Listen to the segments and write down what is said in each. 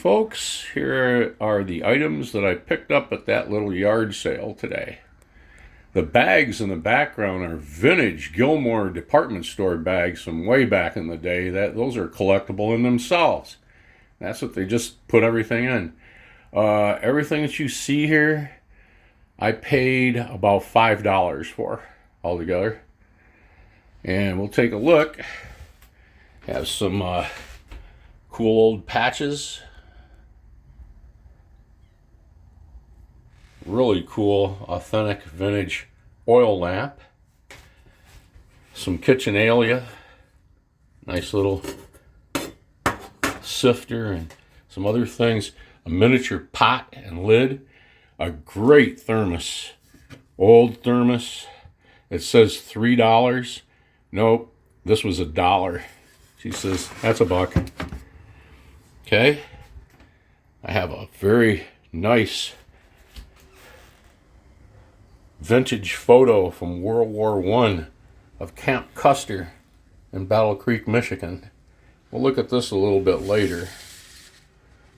folks, here are the items that I picked up at that little yard sale today. The bags in the background are vintage Gilmore department store bags from way back in the day. Those are collectible in themselves. That's what they just put everything in. Everything that you see here, I paid about $5 for altogether. And we'll take a look. Have some cool old patches. Really cool, authentic vintage oil lamp. Some KitchenAlia. Nice little sifter and some other things. A miniature pot and lid. A great thermos. Old thermos. It says $3. Nope, this was $1. She says, that's $1. Okay. I have a very nice vintage photo from World War I of Camp Custer in Battle Creek, Michigan. We'll look at this a little bit later.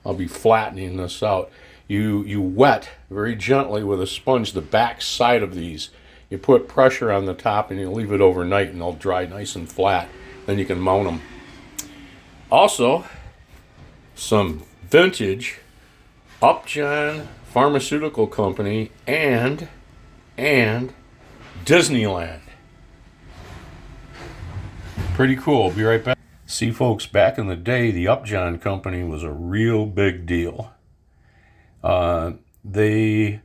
I'll be flattening this out. You wet very gently with a sponge the back side of these. You put pressure on the top and you leave it overnight and they'll dry nice and flat. Then you can mount them. Also, some vintage Upjohn Pharmaceutical Company and Disneyland. Pretty cool. Be right back. See, folks, back in the day, the Upjohn Company was a real big deal. They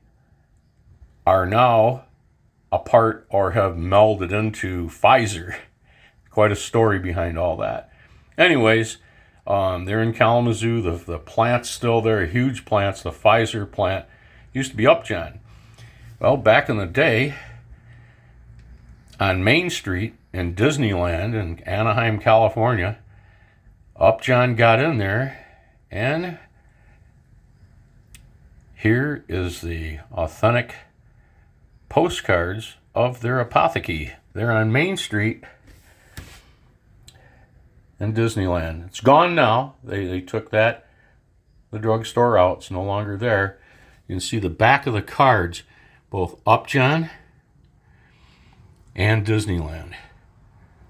are now a part or have melded into Pfizer. Quite a story behind all that. Anyways, they're in Kalamazoo. The plant's still there, huge plants. The Pfizer plant used to be Upjohn. Well, back in the day, on Main Street in Disneyland in Anaheim, California, Upjohn got in there, and here is the authentic postcards of their apothecary. They're on Main Street in Disneyland. It's gone now. They took the drugstore out. It's no longer there. You can see the back of the cards, both Upjohn and Disneyland.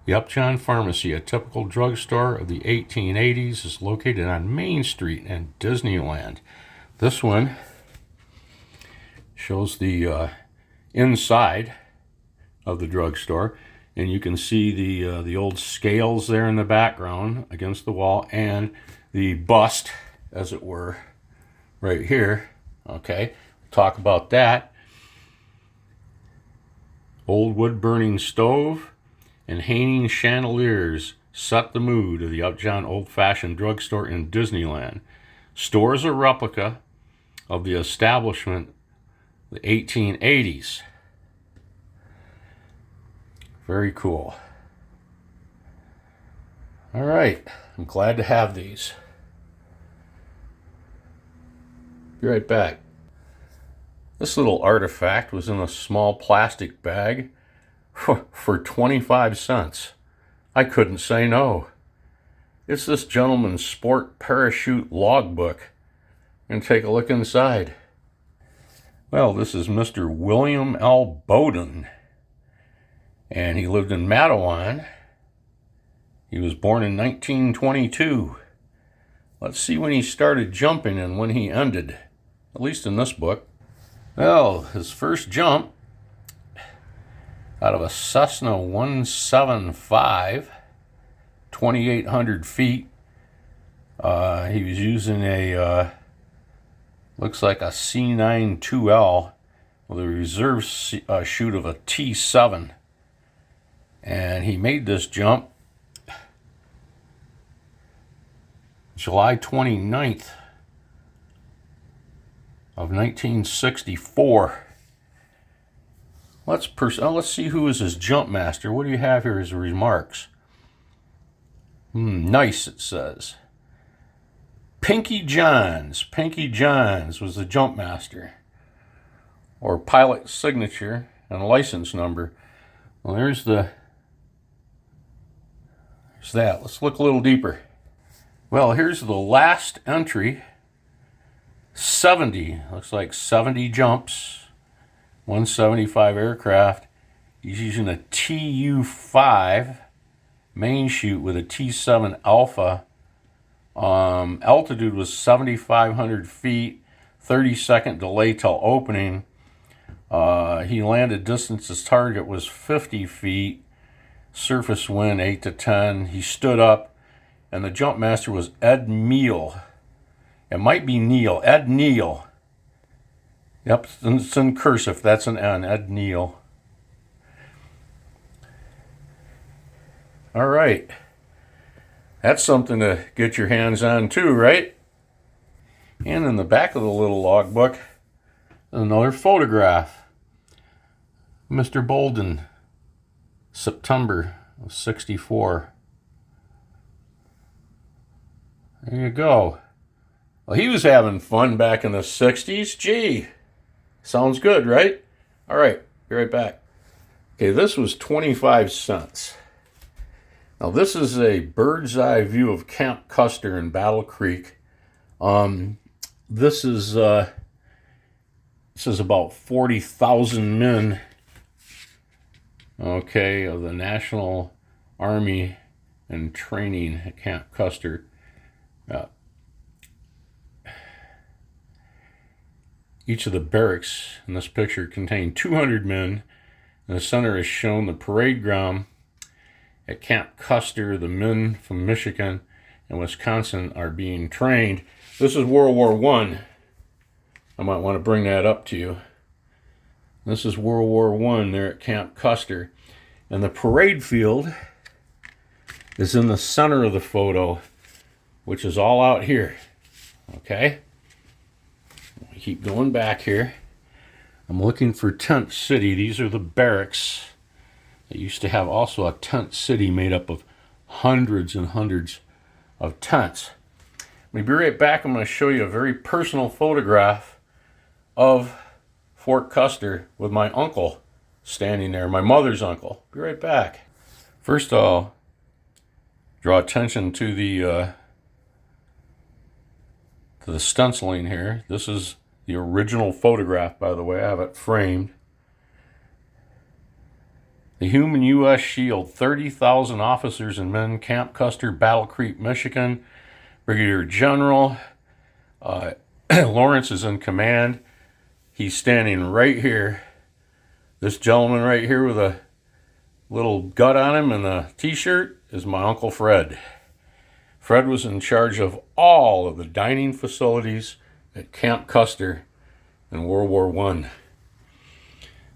The Upjohn Pharmacy, a typical drugstore of the 1880s, is located on Main Street in Disneyland. This one shows the inside of the drugstore, and you can see the old scales there in the background against the wall, and the bust, as it were, right here. Okay, talk about that. Old wood-burning stove and hanging chandeliers set the mood of the Upjohn old-fashioned drugstore in Disneyland. Store is a replica of the establishment the 1880s. Very cool. All right, I'm glad to have these. Be right back. This little artifact was in a small plastic bag for 25 cents. I couldn't say no. It's this gentleman's sport parachute logbook. And take a look inside. Well, this is Mr. William L. Bowden. And he lived in Mattawan. He was born in 1922. Let's see when he started jumping and when he ended, at least in this book. Well, his first jump out of a Cessna 175, 2,800 feet. He was using a, looks like a C9 2L with a reserve chute of a T7. And he made this jump July 29th of 1964. Let's see who is his jump master. What do you have here as remarks? Nice, it says. Pinky Johns. Pinky Johns was the jump master, or pilot signature and license number. Well, there's that. Let's look a little deeper. Well, here's the last entry 70, looks like 70 jumps, 175 aircraft. He's using a TU-5 main chute with a T-7 Alpha. Altitude was 7,500 feet, 30-second delay till opening. He landed distance, his target was 50 feet, surface wind 8 to 10. He stood up, and the jump master was Ed Neal. It might be Neal, Ed Neal. Yep, it's in cursive, that's an N, Ed Neal. All right. That's something to get your hands on too, right? And in the back of the little logbook, another photograph. Mr. Bolden, September of '64. There you go. Well, he was having fun back in the 60s. Gee, sounds good, right? All right, be right back. Okay, this was 25 cents. Now, this is a bird's eye view of Camp Custer in Battle Creek. This is about 40,000 men, okay, of the National Army and training at Camp Custer. Each of the barracks in this picture contained 200 men. In the center is shown the parade ground. At Camp Custer, the men from Michigan and Wisconsin are being trained. This is World War I. I might want to bring that up to you. This is World War I there at Camp Custer. And the parade field is in the center of the photo, which is all out here. Okay? We keep going back here. I'm looking for Tent City. These are the barracks. It used to have also a tent city made up of hundreds and hundreds of tents. We'll be right back. I'm going to show you a very personal photograph of Fort Custer with my uncle standing there, my mother's uncle. Be right back. First, I'll draw attention to the stenciling here. This is the original photograph, by the way. I have it framed. The Human U.S. Shield, 30,000 officers and men, Camp Custer, Battle Creek, Michigan. Brigadier General Lawrence is in command. He's standing right here. This gentleman right here with a little gut on him and a t-shirt is my Uncle Fred. Fred was in charge of all of the dining facilities at Camp Custer in World War I.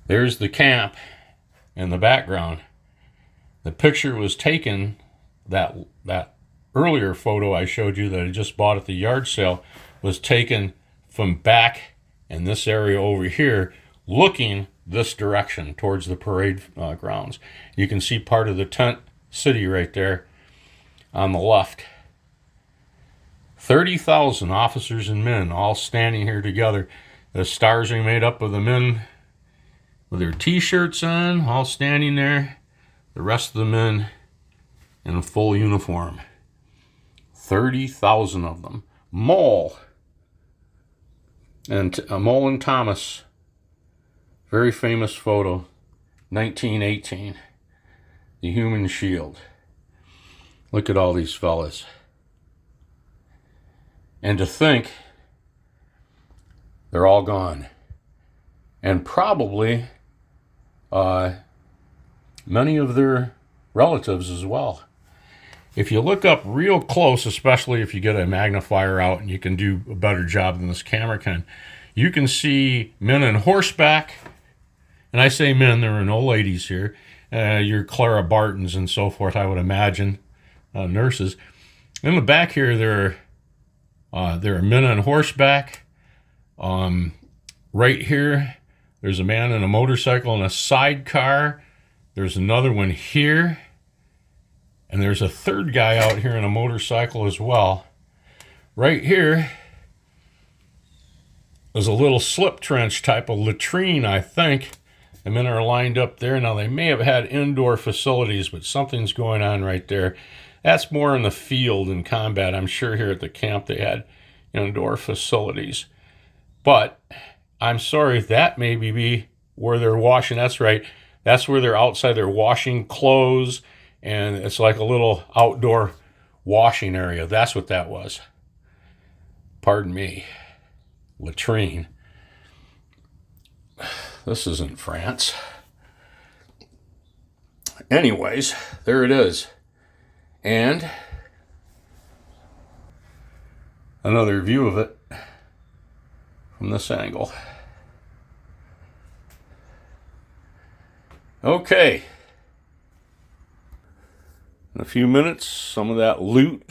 There's the camp in the background. The picture was taken, that earlier photo I showed you that I just bought at the yard sale was taken from back in this area over here, looking this direction towards the parade grounds. You can see part of the tent city right there on the left. 30,000 officers and men all standing here together. The stars are made up of the men with their t-shirts on, all standing there. The rest of the men in a full uniform. 30,000 of them. Mole and Thomas. Very famous photo. 1918. The Human Shield. Look at all these fellas. And to think they're all gone. And probably many of their relatives as well. If you look up real close, especially if you get a magnifier out and you can do a better job than this camera can, you can see men on horseback. And I say men, there are no ladies here. Your Clara Bartons and so forth, I would imagine, nurses. In the back here, there are men on horseback. Right here, there's a man in a motorcycle and a sidecar. There's another one here. And there's a third guy out here in a motorcycle as well. Right here is a little slip trench type of latrine, I think. The men are lined up there. Now, they may have had indoor facilities, but something's going on right there. That's more in the field in combat. I'm sure here at the camp they had indoor facilities. But I'm sorry, that maybe be where they're washing. That's right. That's where they're outside. They're washing clothes, and it's like a little outdoor washing area. That's what that was. Pardon me. Latrine. This isn't France. Anyways, there it is. And another view of it from this angle. Okay. In a few minutes, some of that loot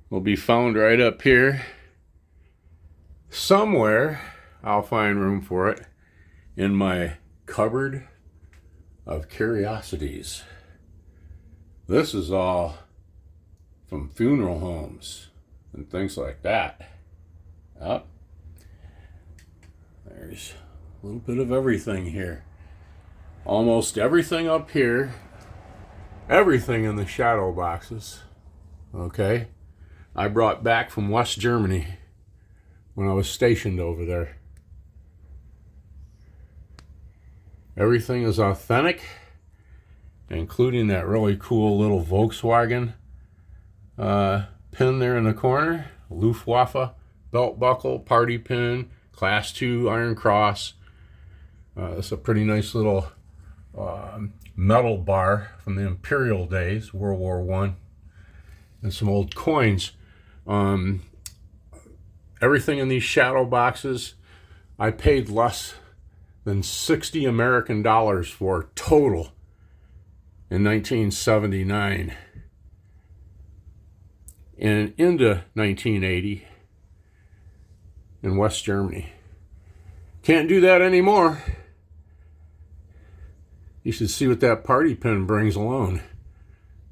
will be found right up here. Somewhere, I'll find room for it in my cupboard of curiosities. This is all from funeral homes and things like that. Yep. There's a little bit of everything here. Almost everything up here. Everything in the shadow boxes. Okay. I brought back from West Germany when I was stationed over there. Everything is authentic, including that really cool little Volkswagen pin there in the corner. Luftwaffe belt buckle, party pin, Class 2 Iron Cross. It's a pretty nice little metal bar from the Imperial days, World War I, and some old coins. Everything in these shadow boxes, I paid less than 60 American dollars for total in 1979. And into 1980 in West Germany. Can't do that anymore. You should see what that party pin brings alone.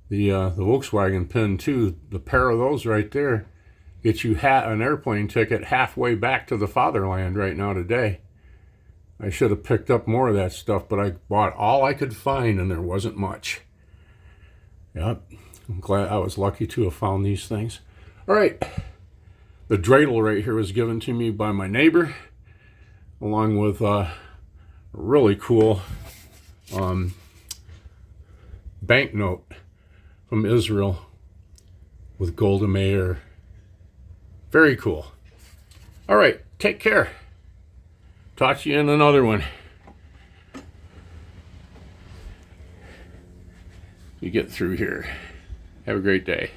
The Volkswagen pin too. The pair of those right there get you an airplane ticket halfway back to the fatherland right now today. I should have picked up more of that stuff, but I bought all I could find, and there wasn't much. Yep, I'm glad I was lucky to have found these things. All right, the dreidel right here was given to me by my neighbor, along with a really cool banknote from Israel with Golda Meir. Very cool. All right, take care. Talk to you in another one. You get through here. Have a great day.